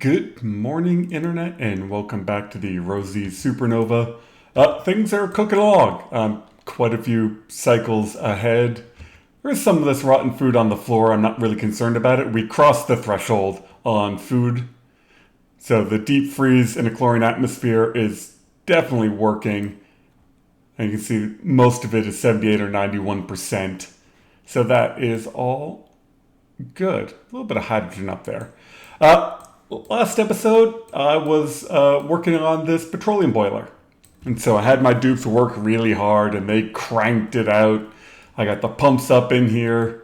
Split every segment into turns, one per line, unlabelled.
Good morning, Internet, and welcome back to the Rosy Supernova. Things are cooking along. Quite a few cycles ahead. There's some of this rotten food on the floor. I'm not really concerned about it. We crossed the threshold on food. So the deep freeze in a chlorine atmosphere is definitely working. And you can see most of it is 78 or 91%. So that is all good. A little bit of hydrogen up there. Last episode, I was working on this petroleum boiler. And so I had my dupes work really hard and they cranked it out. I got the pumps up in here,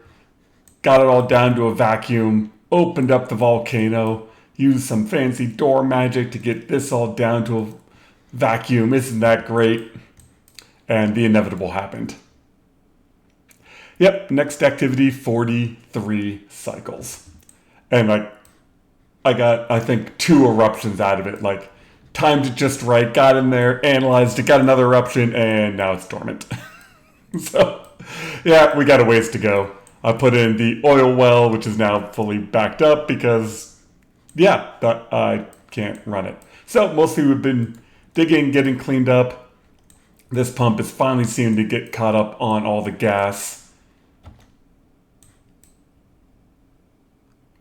got it all down to a vacuum, opened up the volcano, used some fancy door magic to get this all down to a vacuum. Isn't that great? And the inevitable happened. Yep, next activity, 43 cycles. And I got, I think, 2 eruptions out of it. Like, timed it just right, got in there, analyzed it, got another eruption, and now it's dormant. So, yeah, we got a ways to go. I put in the oil well, which is now fully backed up because, yeah, I can't run it. So, mostly we've been digging, getting cleaned up. This pump is finally seeming to get caught up on all the gas.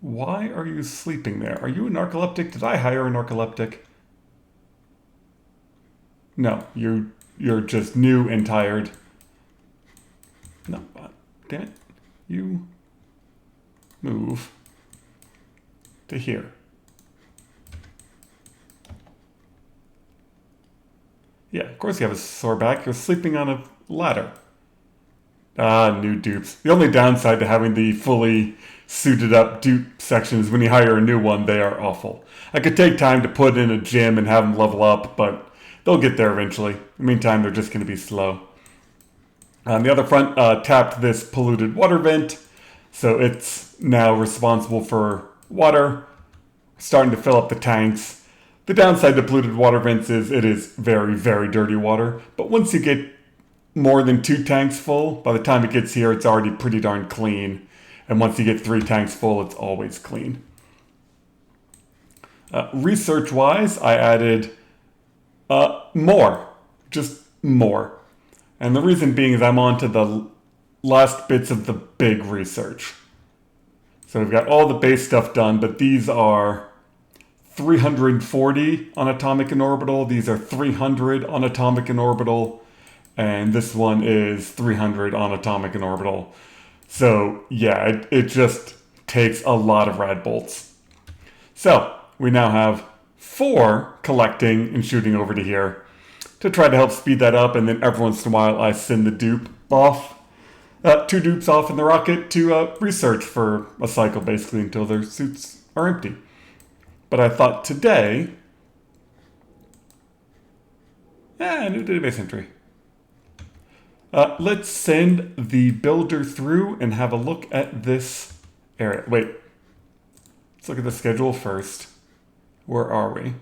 Why are you sleeping there? Are you a narcoleptic? Did I hire a narcoleptic? No, you're just new and tired. No, damn it. You move to here. Yeah, of course you have a sore back. You're sleeping on a ladder. New dupes. The only downside to having the fully suited up dupe section is when you hire a new one, they are awful. I could take time to put in a gym and have them level up, but they'll get there eventually. In the meantime, they're just going to be slow. On the other front, tapped this polluted water vent, so it's now responsible for water, starting to fill up the tanks. The downside to polluted water vents is it is very, very dirty water, but once you get more than 2 tanks full, by the time it gets here, it's already pretty darn clean. And once you get 3 tanks full, it's always clean. Research-wise, I added more. Just more. And the reason being is I'm on to the last bits of the big research. So we've got all the base stuff done, but these are 340 on atomic and orbital. These are 300 on atomic and orbital. And this one is 300 on atomic and orbital. So yeah, it just takes a lot of rad bolts. So we now have 4 collecting and shooting over to here to try to help speed that up. And then every once in a while I send the dupe off, 2 dupes off in the rocket to research for a cycle basically until their suits are empty. But I thought today, new database entry. Let's send the builder through and have a look at this area. Wait, let's look at the schedule first. Where are we?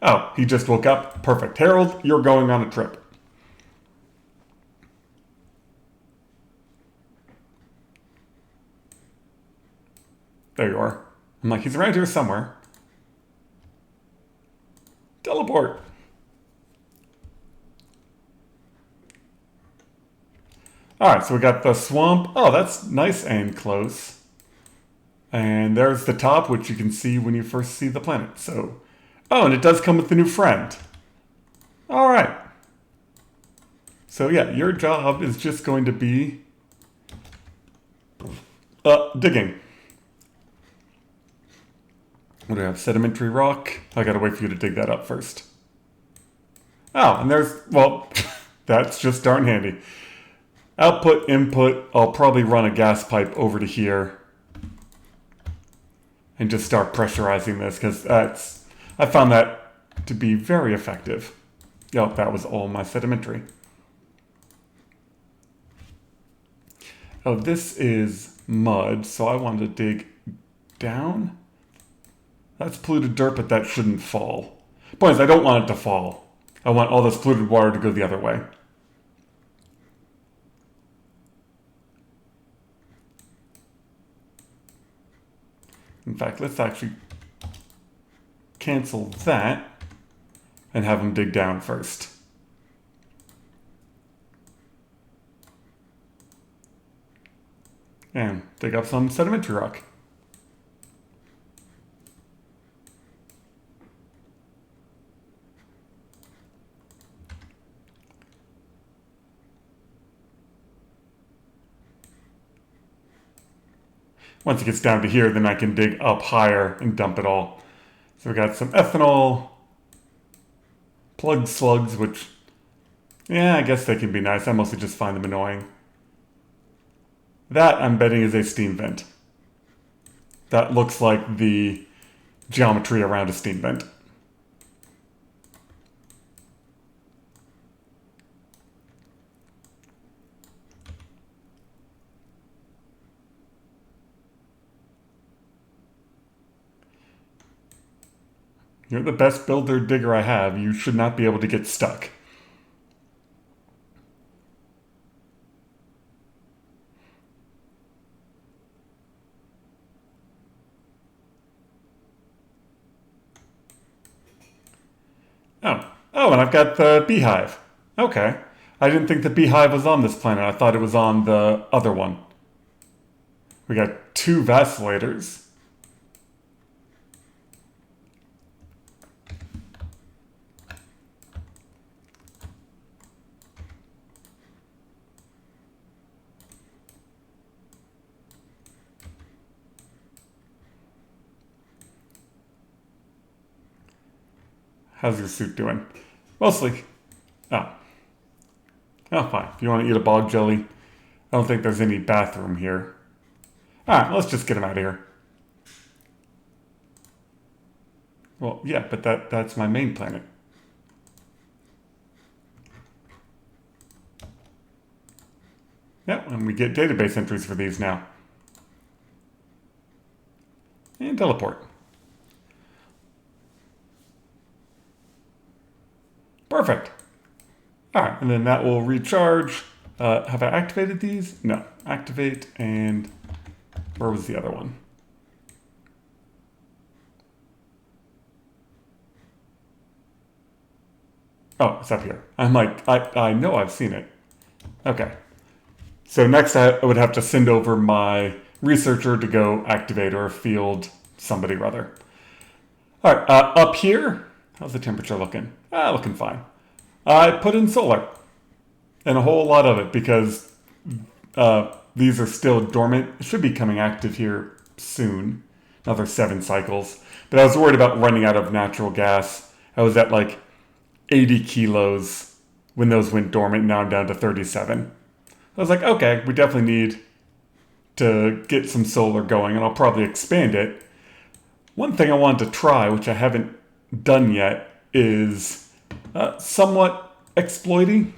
Oh, he just woke up. Perfect. Harold, you're going on a trip. There you are. I'm like, he's around here somewhere. Teleport. Alright, so we got the swamp. Oh, that's nice and close. And there's the top, which you can see when you first see the planet. So, oh, and it does come with a new friend. Alright. So yeah, your job is just going to be digging. What do we have? Sedimentary rock. I gotta wait for you to dig that up first. Oh, and there's, well, that's just darn handy. Output, input, I'll probably run a gas pipe over to here and just start pressurizing this because I found that to be very effective. Yep, that was all my sedimentary. Oh, this is mud, so I wanted to dig down. That's polluted dirt, but that shouldn't fall. Point is, I don't want it to fall. I want all this polluted water to go the other way. In fact, let's actually cancel that and have them dig down first. And dig up some sedimentary rock. Once it gets down to here, then I can dig up higher and dump it all. So we got some ethanol, plug slugs, which, yeah, I guess they can be nice. I mostly just find them annoying. That, I'm betting, is a steam vent. That looks like the geometry around a steam vent. You're the best builder digger I have. You should not be able to get stuck. Oh, and I've got the beehive. Okay. I didn't think the beehive was on this planet. I thought it was on the other one. We got 2 vacilators. How's your suit doing? Mostly. Oh. Oh, fine. If you want to eat a bog jelly, I don't think there's any bathroom here. Alright, let's just get him out of here. Well, yeah, but that's my main planet. Yep, and we get database entries for these now. And teleport. Perfect. Alright, and then that will recharge. Have I activated these? No. Activate, and where was the other one? Oh, it's up here. I'm like, I know I've seen it. Okay. So next I would have to send over my researcher to go activate or field somebody rather. Alright, up here, how's the temperature looking? Looking fine. I put in solar. And a whole lot of it because these are still dormant. It should be coming active here soon. Another 7 cycles. But I was worried about running out of natural gas. I was at like 80 kilos when those went dormant. Now I'm down to 37. I was like, okay, we definitely need to get some solar going, and I'll probably expand it. One thing I wanted to try, which I haven't done yet, is somewhat exploiting.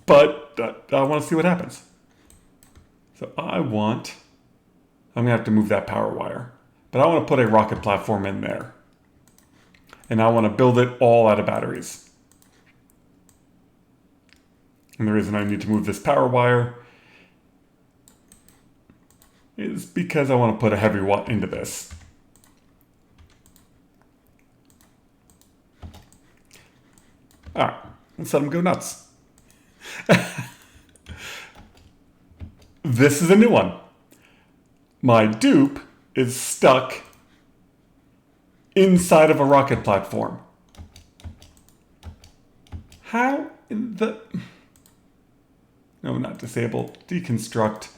But I want to see what happens. So I'm going to have to move that power wire. But I want to put a rocket platform in there. And I want to build it all out of batteries. And the reason I need to move this power wire is because I want to put a heavy watt into this. Alright, let's let them go nuts. This is a new one. My dupe is stuck inside of a rocket platform. How in the... No, not disable. Deconstruct.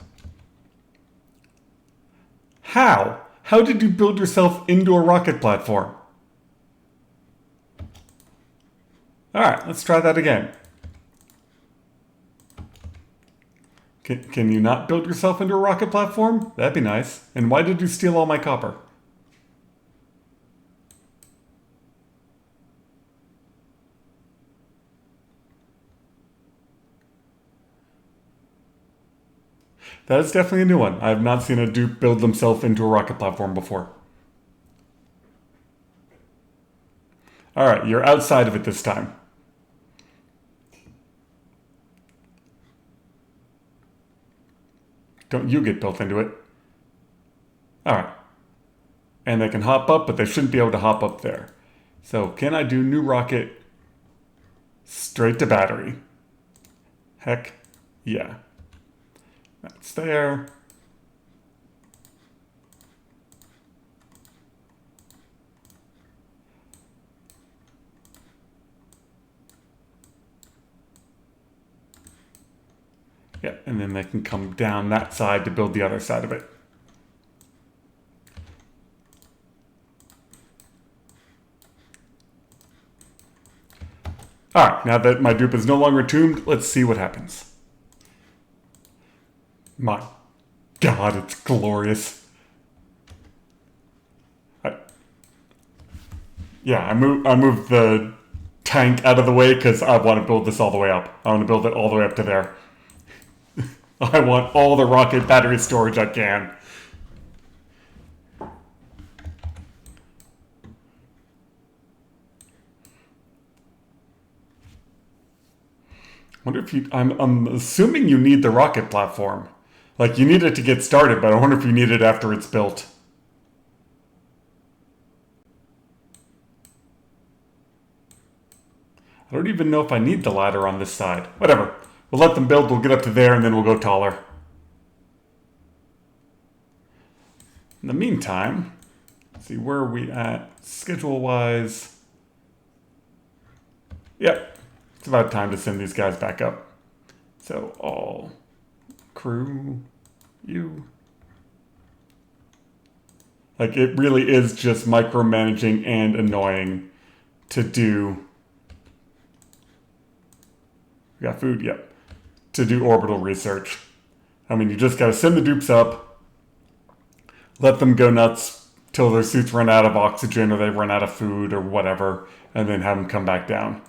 How? How did you build yourself into a rocket platform? Alright, let's try that again. Can you not build yourself into a rocket platform? That'd be nice. And why did you steal all my copper? That is definitely a new one. I have not seen a dupe build themselves into a rocket platform before. Alright, you're outside of it this time. Don't you get built into it. Alright. and they can hop up, but they shouldn't be able to hop up there. So can I do new rocket straight to battery? Heck yeah. That's there. Yeah, and then they can come down that side to build the other side of it. Alright, now that my dupe is no longer tuned, let's see what happens. My God, it's glorious. I moved the tank out of the way because I want to build this all the way up. I want to build it all the way up to there. I want all the rocket battery storage I can. Wonder if you, I'm assuming you need the rocket platform. Like, you need it to get started, but I wonder if you need it after it's built. I don't even know if I need the ladder on this side. Whatever. We'll let them build, we'll get up to there, and then we'll go taller. In the meantime, let's see, where are we at schedule-wise? Yep. It's about time to send these guys back up. So, all crew, you. Like, it really is just micromanaging and annoying to do. We got food? Yep. To do orbital research. I mean, you just gotta send the dupes up, let them go nuts till their suits run out of oxygen or they run out of food or whatever, and then have them come back down.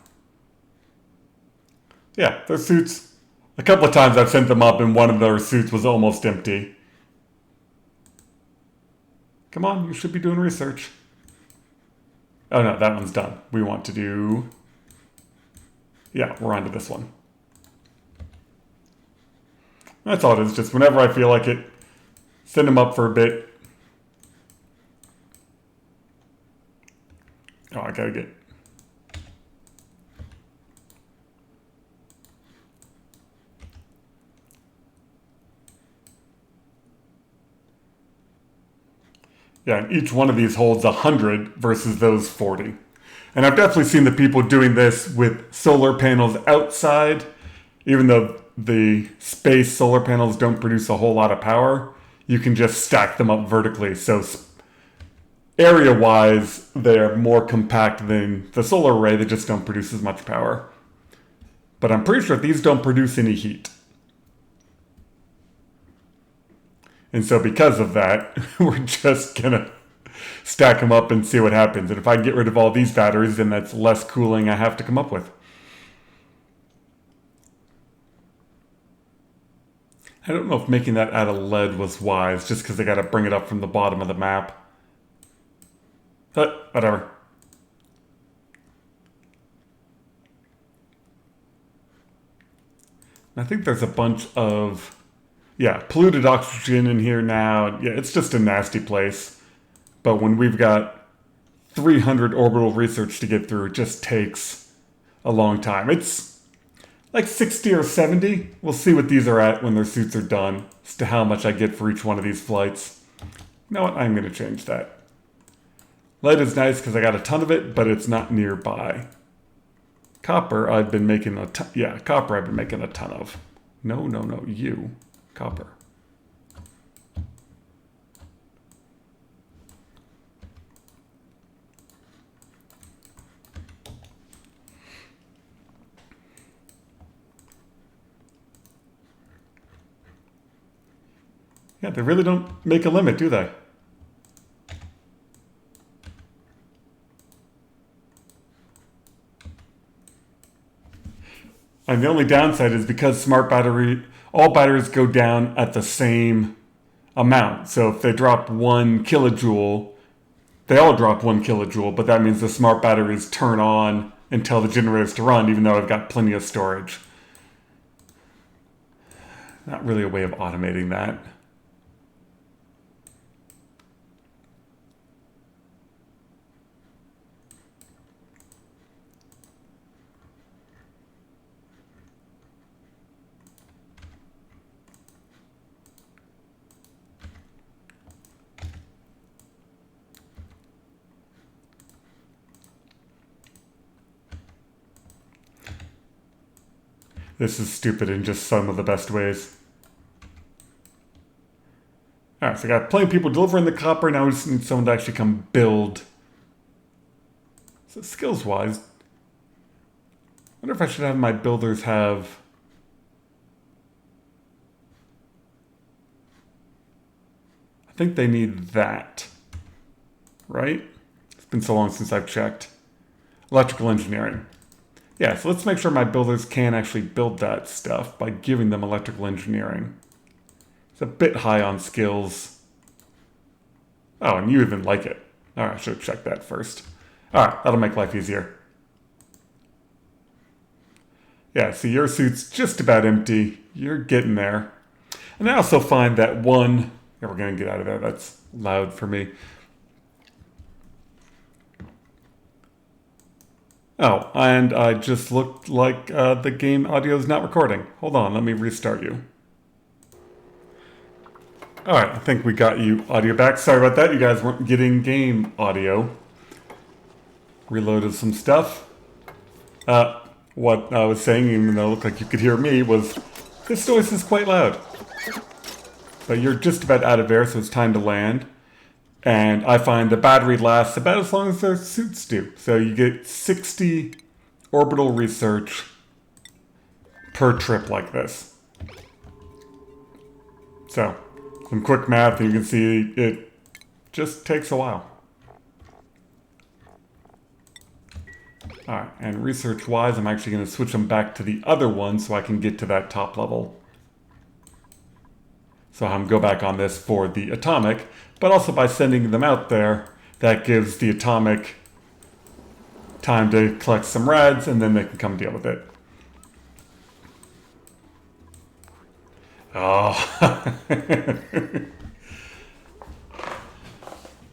Yeah, their suits. A couple of times I've sent them up and one of their suits was almost empty. Come on, you should be doing research. Oh no, that one's done. We want to do... Yeah, we're on to this one. That's all it is, just whenever I feel like it, send them up for a bit. Oh, I gotta get... Yeah, and each one of these holds 100 versus those 40. And I've definitely seen the people doing this with solar panels outside, even though the space solar panels don't produce a whole lot of power. You can just stack them up vertically. So area-wise, they're more compact than the solar array. They just don't produce as much power. But I'm pretty sure these don't produce any heat. And so because of that, we're just gonna stack them up and see what happens. And if I get rid of all these batteries, then that's less cooling I have to come up with. I don't know if making that out of lead was wise, just because I gotta bring it up from the bottom of the map. But whatever. I think there's a bunch of... Yeah, polluted oxygen in here now. Yeah, it's just a nasty place. But when we've got 300 orbital research to get through, it just takes a long time. It's like 60 or 70. We'll see what these are at when their suits are done, as to how much I get for each one of these flights. You know what? I'm going to change that. Lead is nice because I got a ton of it, but it's not nearby. Copper, I've been making a ton. Yeah, copper I've been making a ton of. No, you. Copper. Yeah, they really don't make a limit, do they? And the only downside is because all batteries go down at the same amount. So if they drop 1 kilojoule, they all drop 1 kilojoule, but that means the smart batteries turn on and tell the generators to run, even though I've got plenty of storage. Not really a way of automating that. This is stupid in just some of the best ways. Alright, so I got plenty of people delivering the copper. Now we just need someone to actually come build. So skills-wise, I wonder if I should have my builders have... I think they need that. Right? It's been so long since I've checked. Electrical engineering. Yeah, so let's make sure my builders can actually build that stuff by giving them electrical engineering. It's a bit high on skills. Oh, and you even like it. Alright, I should have checked that first. Alright, that'll make life easier. Yeah, so your suit's just about empty. You're getting there. And I also find that one... Yeah, we're going to get out of there. That's loud for me. Oh, and I just looked like the game audio is not recording. Hold on, let me restart you. Alright, I think we got you audio back. Sorry about that, you guys weren't getting game audio. Reloaded some stuff. What I was saying, even though it looked like you could hear me, was this noise is quite loud. But you're just about out of air, so it's time to land. And I find the battery lasts about as long as their suits do. So you get 60 Orbital Research per trip like this. So, some quick math, and you can see it just takes a while. Alright, and research-wise, I'm actually going to switch them back to the other one so I can get to that top level. So I'm go back on this for the atomic, but also by sending them out there, that gives the atomic time to collect some reds, and then they can come deal with it. Oh.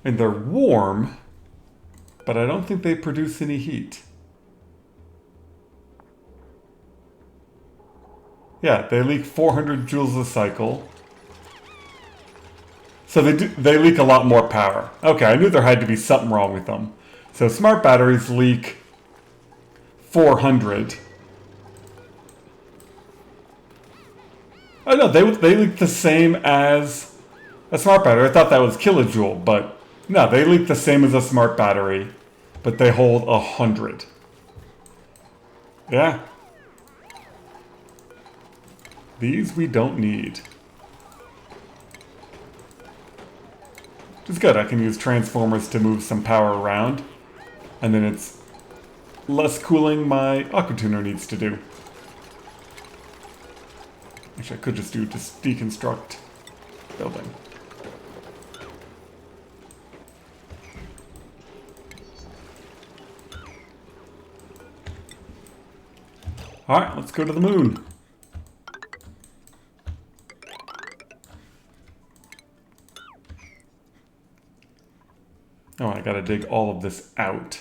And they're warm, but I don't think they produce any heat. Yeah, they leak 400 joules a cycle. So they leak a lot more power. Okay, I knew there had to be something wrong with them. So smart batteries leak 400. Oh no, they leak the same as a smart battery. I thought that was kilojoule, but no, they leak the same as a smart battery, but they hold 100. Yeah. These we don't need. Which is good, I can use transformers to move some power around. And then it's less cooling my aquatuner needs to do. Actually, I could just deconstruct building. Alright, let's go to the moon. Oh, I gotta dig all of this out.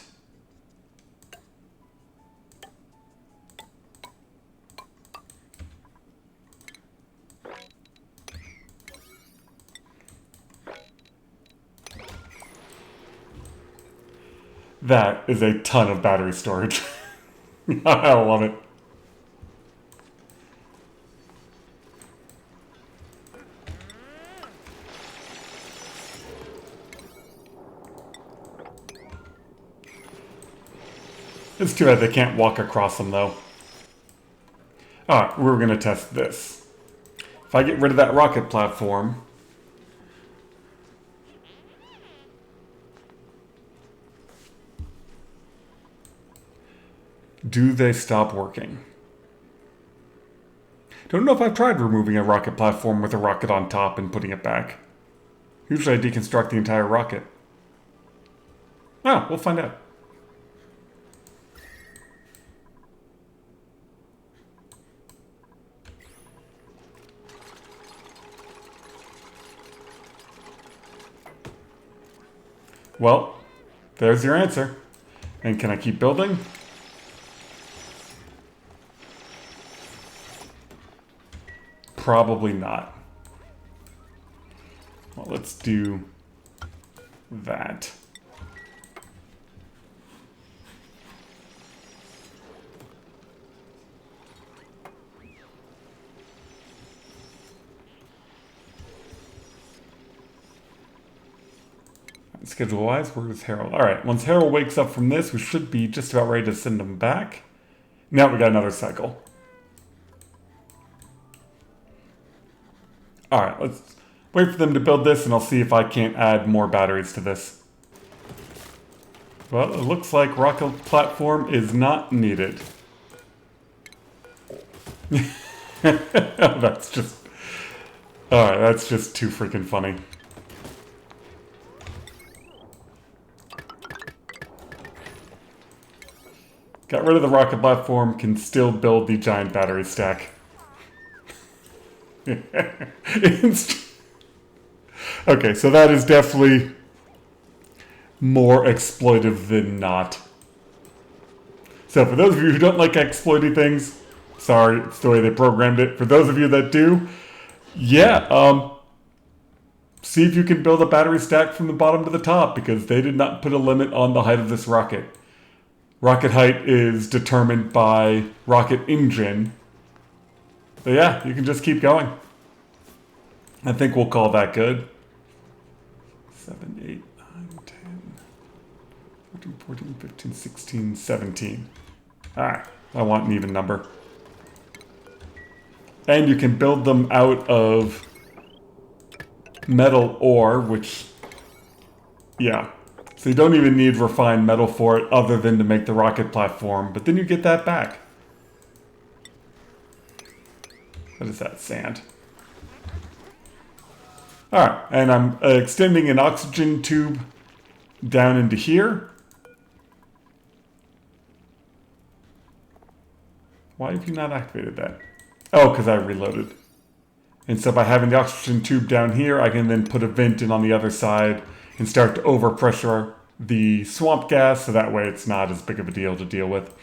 That is a ton of battery storage. I love it. It's too bad they can't walk across them, though. Alright, we're going to test this. If I get rid of that rocket platform... do they stop working? Don't know if I've tried removing a rocket platform with a rocket on top and putting it back. Usually I deconstruct the entire rocket. Ah, we'll find out. Well, there's your answer. And can I keep building? Probably not. Well, let's do that. Schedule-wise, where's Harold? All right, once Harold wakes up from this, we should be just about ready to send him back. Now we got another cycle. All right, let's wait for them to build this, and I'll see if I can't add more batteries to this. Well, it looks like rocket platform is not needed. That's just... Alright, that's just too freaking funny. Got rid of the rocket platform, can still build the giant battery stack. Okay, so that is definitely more exploitive than not. So for those of you who don't like exploiting things, sorry, it's the way they programmed it. For those of you that do, yeah, see if you can build a battery stack from the bottom to the top, because they did not put a limit on the height of this rocket. Rocket height is determined by rocket engine. So yeah, you can just keep going. I think we'll call that good. 7, 8, 9, 10, 13, 14, 15, 16, 17. Alright, I want an even number. And you can build them out of metal ore, which, yeah. So you don't even need refined metal for it other than to make the rocket platform, but then you get that back. What is that? Sand. Alright, and I'm extending an oxygen tube down into here. Why have you not activated that? Oh, because I reloaded. And so by having the oxygen tube down here, I can then put a vent in on the other side and start to overpressure the swamp gas, so that way it's not as big of a deal to deal with.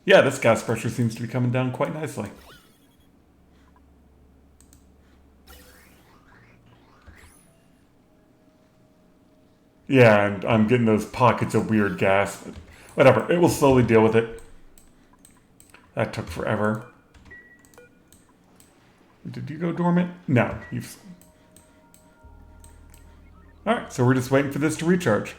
Yeah, this gas pressure seems to be coming down quite nicely. Yeah, and I'm getting those pockets of weird gas, but whatever, it will slowly deal with it. That took forever. Did you go dormant? No, you've... Alright, so we're just waiting for this to recharge.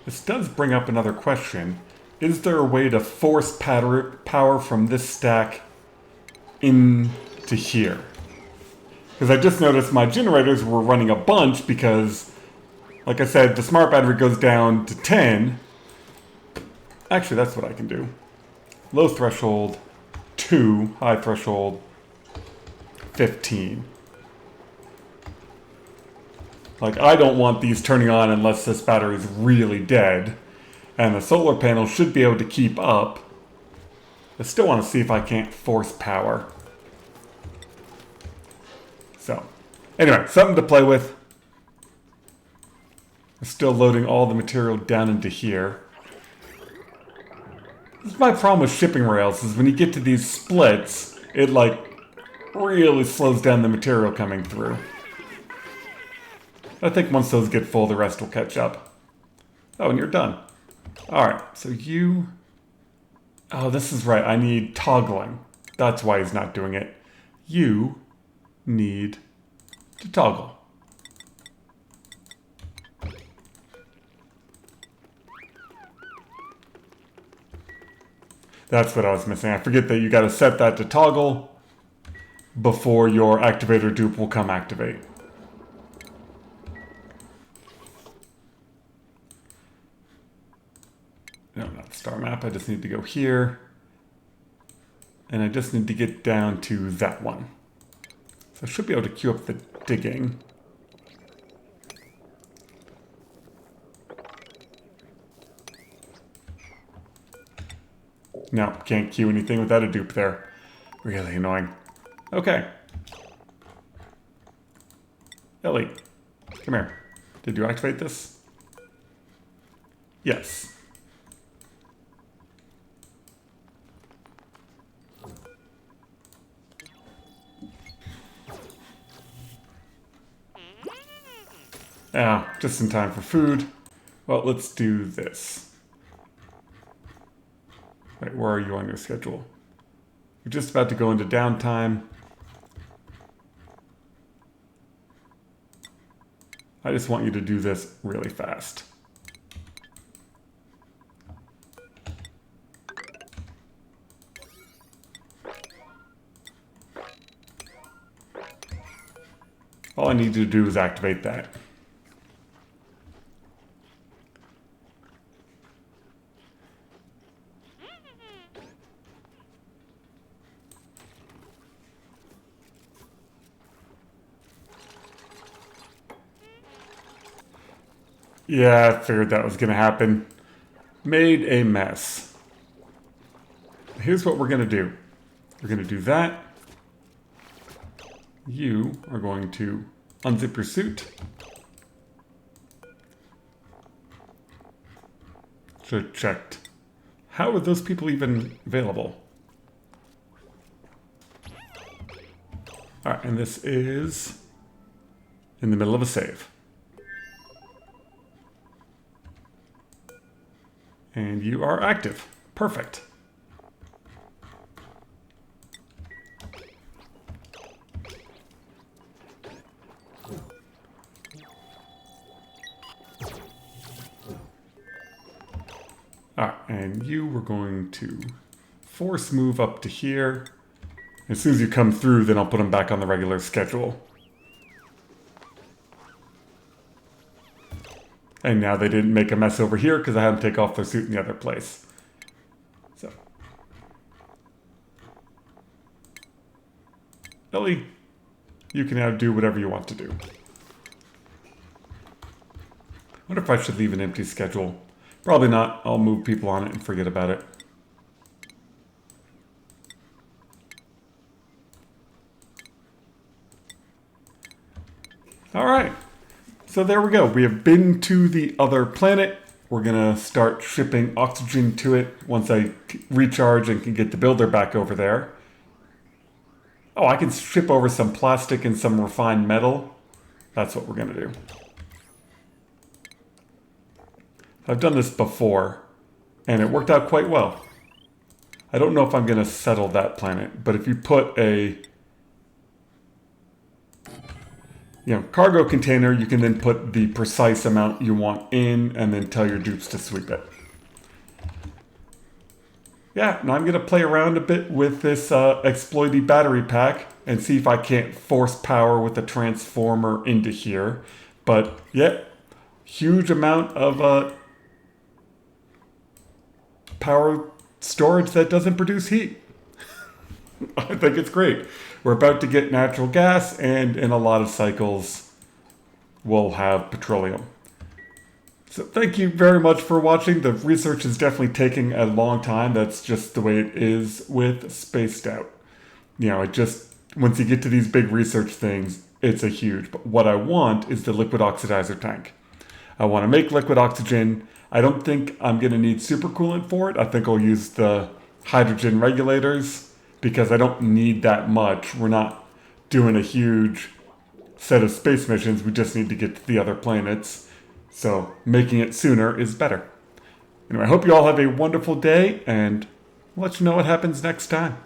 This does bring up another question. Is there a way to force power from this stack into here? Because I just noticed my generators were running a bunch because, like I said, the smart battery goes down to 10. Actually, that's what I can do. Low threshold, 2. High threshold, 15. Like, I don't want these turning on unless this battery is really dead. And the solar panel should be able to keep up. I still want to see if I can't force power. So, anyway, something to play with. I'm still loading all the material down into here. This is my problem with shipping rails, is when you get to these splits, it like really slows down the material coming through. I think once those get full, the rest will catch up. Oh, and you're done. Alright, so you... Oh, this is right, I need toggling. That's why he's not doing it. You need to toggle. That's what I was missing. I forget that you gotta set that to toggle before your activator dupe will come activate. No, not star map. I just need to go here. And I just need to get down to that one. So I should be able to queue up the digging. No, can't queue anything without a dupe there. Really annoying. Okay. Ellie, come here. Did you activate this? Yes. Ah, just in time for food. Well, let's do this. Wait, where are you on your schedule? You're just about to go into downtime. I just want you to do this really fast. All I need you to do is activate that. Yeah, I figured that was going to happen. Made a mess. Here's what we're going to do. We're going to do that. You are going to unzip your suit. Should have checked. How are those people even available? Alright, and this is in the middle of a save. And you are active. Perfect. Alright, and you were going to force move up to here. As soon as you come through, then I'll put them back on the regular schedule. And now they didn't make a mess over here because I had them take off their suit in the other place. So. Ellie, you can now do whatever you want to do. I wonder if I should leave an empty schedule. Probably not. I'll move people on it and forget about it. All right. So there we go. We have been to the other planet. We're going to start shipping oxygen to it once I recharge and can get the builder back over there. Oh, I can ship over some plastic and some refined metal. That's what we're going to do. I've done this before, and it worked out quite well. I don't know if I'm going to settle that planet, but if you put a cargo container, you can then put the precise amount you want in and then tell your dupes to sweep it. Yeah, now I'm going to play around a bit with this exploity battery pack and see if I can't force power with the transformer into here. But yeah, huge amount of power storage that doesn't produce heat. I think it's great. We're about to get natural gas, and in a lot of cycles, we'll have petroleum. So thank you very much for watching. The research is definitely taking a long time. That's just the way it is with Spaced Out. It just, once you get to these big research things, it's a huge. But what I want is the liquid oxidizer tank. I want to make liquid oxygen. I don't think I'm going to need supercoolant for it. I think I'll use the hydrogen regulators because I don't need that much. We're not doing a huge set of space missions. We just need to get to the other planets. So making it sooner is better. Anyway, I hope you all have a wonderful day, and I'll let you know what happens next time.